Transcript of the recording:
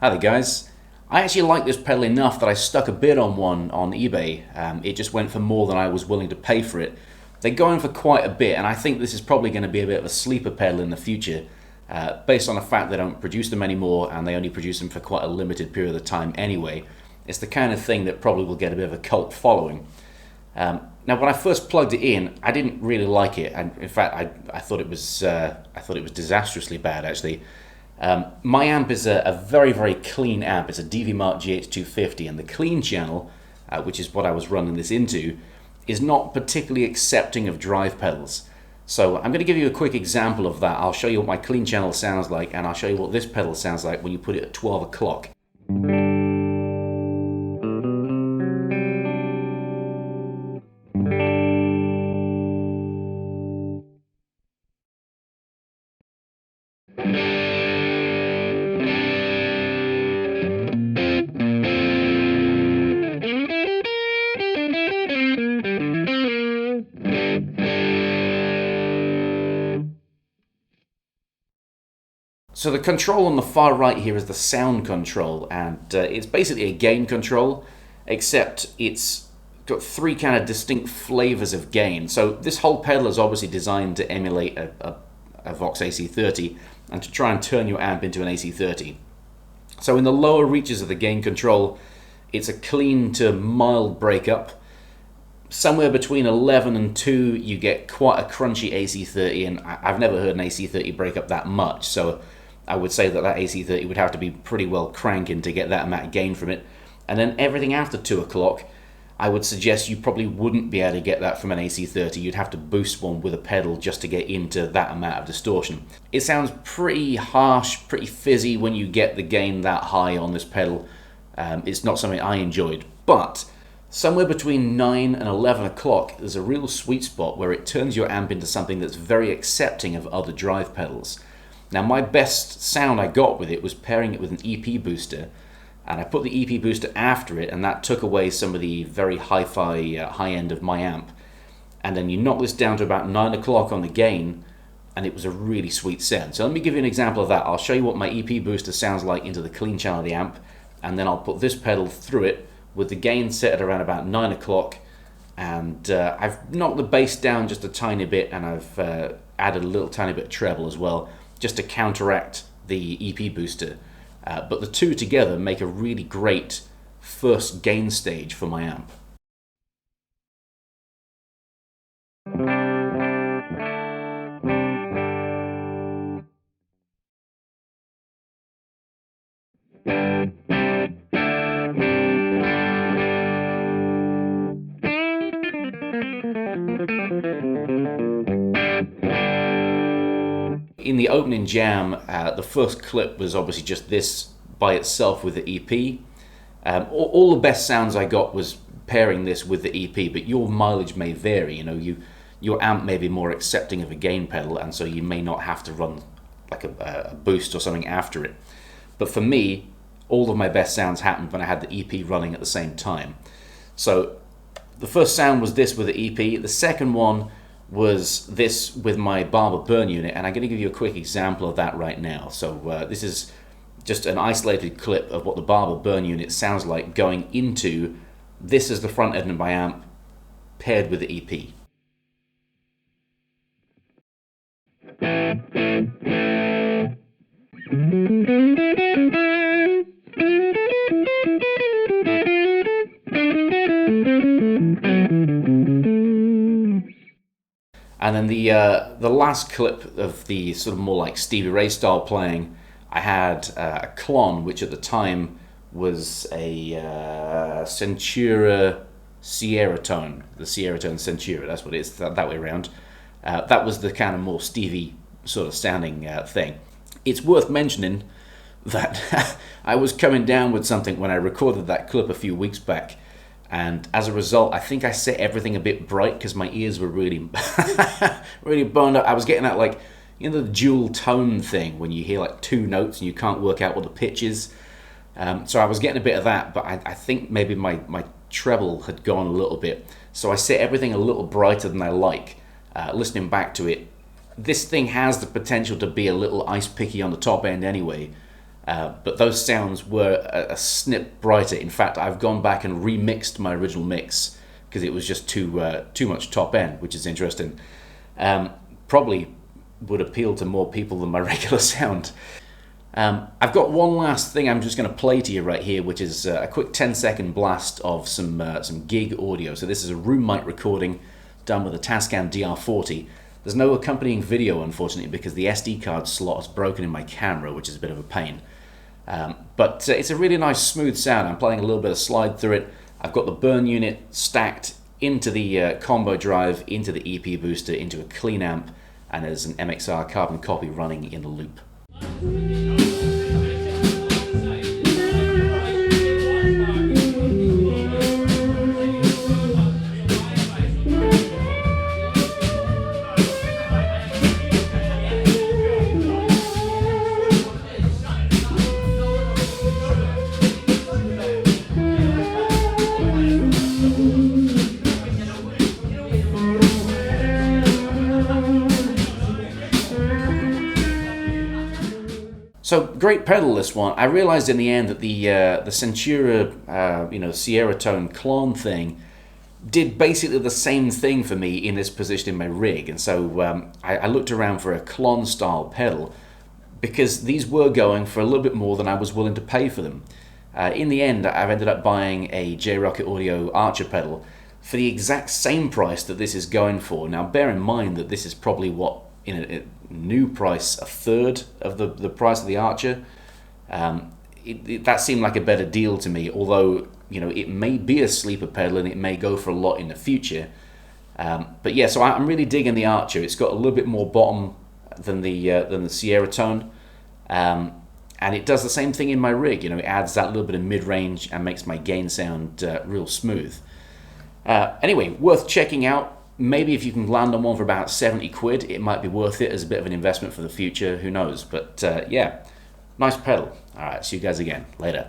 Hi there guys. I actually like this pedal enough that I stuck a bid on one on eBay. It just went for more than I was willing to pay for it. They're going for quite a bit, and I think this is probably going to be a bit of a sleeper pedal in the future, based on the fact they don't produce them anymore and they only produce them for quite a limited period of time anyway. It's the kind of thing that probably will get a bit of a cult following. Now, when I first plugged it in, I didn't really like it, and in fact, I thought it was disastrously bad actually. My amp is a very, very clean amp. It's a DV-Mark GH250, and the clean channel, which is what I was running this into, is not particularly accepting of drive pedals. So I'm going to give you a quick example of that. I'll show you what my clean channel sounds like, and I'll show you what this pedal sounds like when you put it at 12 o'clock. So the control on the far right here is the sound control, and it's basically a gain control, except it's got three kind of distinct flavors of gain. So this whole pedal is obviously designed to emulate a Vox AC30 and to try and turn your amp into an AC30. So in the lower reaches of the gain control, it's a clean to mild breakup. Somewhere between 11 and 2, you get quite a crunchy AC30, and I've never heard an AC30 break up that much, so I would say that AC30 would have to be pretty well cranking to get that amount of gain from it. And then everything after 2 o'clock, I would suggest you probably wouldn't be able to get that from an AC30. You'd have to boost one with a pedal just to get into that amount of distortion. It sounds pretty harsh, pretty fizzy when you get the gain that high on this pedal. It's not something I enjoyed, but somewhere between 9 and 11 o'clock, there's a real sweet spot where it turns your amp into something that's very accepting of other drive pedals. Now, my best sound I got with it was pairing it with an EP booster, and I put the EP booster after it, and that took away some of the very hi-fi high end of my amp. And then you knock this down to about 9 o'clock on the gain, and it was a really sweet sound. So let me give you an example of that. I'll show you what my EP booster sounds like into the clean channel of the amp, and then I'll put this pedal through it with the gain set at around about 9 o'clock, and I've knocked the bass down just a tiny bit, and I've added a little tiny bit of treble as well, just to counteract the EP booster. But the two together make a really great first gain stage for my amp. In the opening jam, the first clip was obviously just this by itself with the EP. All the best sounds I got was pairing this with the EP, but your mileage may vary. Your amp may be more accepting of a gain pedal, and so you may not have to run like a boost or something after it. But for me, all of my best sounds happened when I had the EP running at the same time. So the first sound was this with the EP. The second one was this with my Barber Burn unit, and I'm going to give you a quick example of that right now. So this is just an isolated clip of what the Barber Burn unit sounds like going into this as the front end of my amp paired with the EP. And then the last clip of the sort of more like Stevie Ray style playing, I had a Klon, which at the time was a Centura Ceriatone, the Ceriatone Centura, that's what it is, that way around. That was the kind of more Stevie sort of sounding thing. It's worth mentioning that I was coming down with something when I recorded that clip a few weeks back, and as a result, I think I set everything a bit bright because my ears were really, really burned up. I was getting that, like, the dual tone thing when you hear like two notes and you can't work out what the pitch is. So I was getting a bit of that, but I think maybe my treble had gone a little bit. So I set everything a little brighter than I like. Listening back to it, this thing has the potential to be a little ice picky on the top end anyway. But those sounds were a snip brighter. In fact, I've gone back and remixed my original mix because it was just too much top end, which is interesting. Probably would appeal to more people than my regular sound. I've got one last thing I'm just going to play to you right here, which is a quick 10-second blast of some gig audio. So this is a room mic recording done with a Tascam DR40. There's no accompanying video, unfortunately, because the SD card slot is broken in my camera, which is a bit of a pain. But it's a really nice smooth sound. I'm playing a little bit of slide through it. I've got the burn unit stacked into the combo drive, into the EP booster, into a clean amp, and there's an MXR carbon copy running in the loop. So great pedal, this one. I realized in the end that the Centura, Ceriatone clone thing did basically the same thing for me in this position in my rig, and so I looked around for a clone style pedal because these were going for a little bit more than I was willing to pay for them. In the end, I've ended up buying a J-Rocket Audio Archer pedal for the exact same price that this is going for. Now, bear in mind that this is probably what, in a new price, a third of the price of the Archer. That seemed like a better deal to me, although it may be a sleeper pedal and it may go for a lot in the future. But yeah, so I'm really digging the Archer. It's got a little bit more bottom than the Ceriatone, and it does the same thing in my rig. It adds that little bit of mid-range and makes my gain sound real smooth. Anyway, worth checking out. Maybe if you can land on one for about 70 quid, it might be worth it as a bit of an investment for the future. Who knows? But yeah, nice pedal. All right, see you guys again later.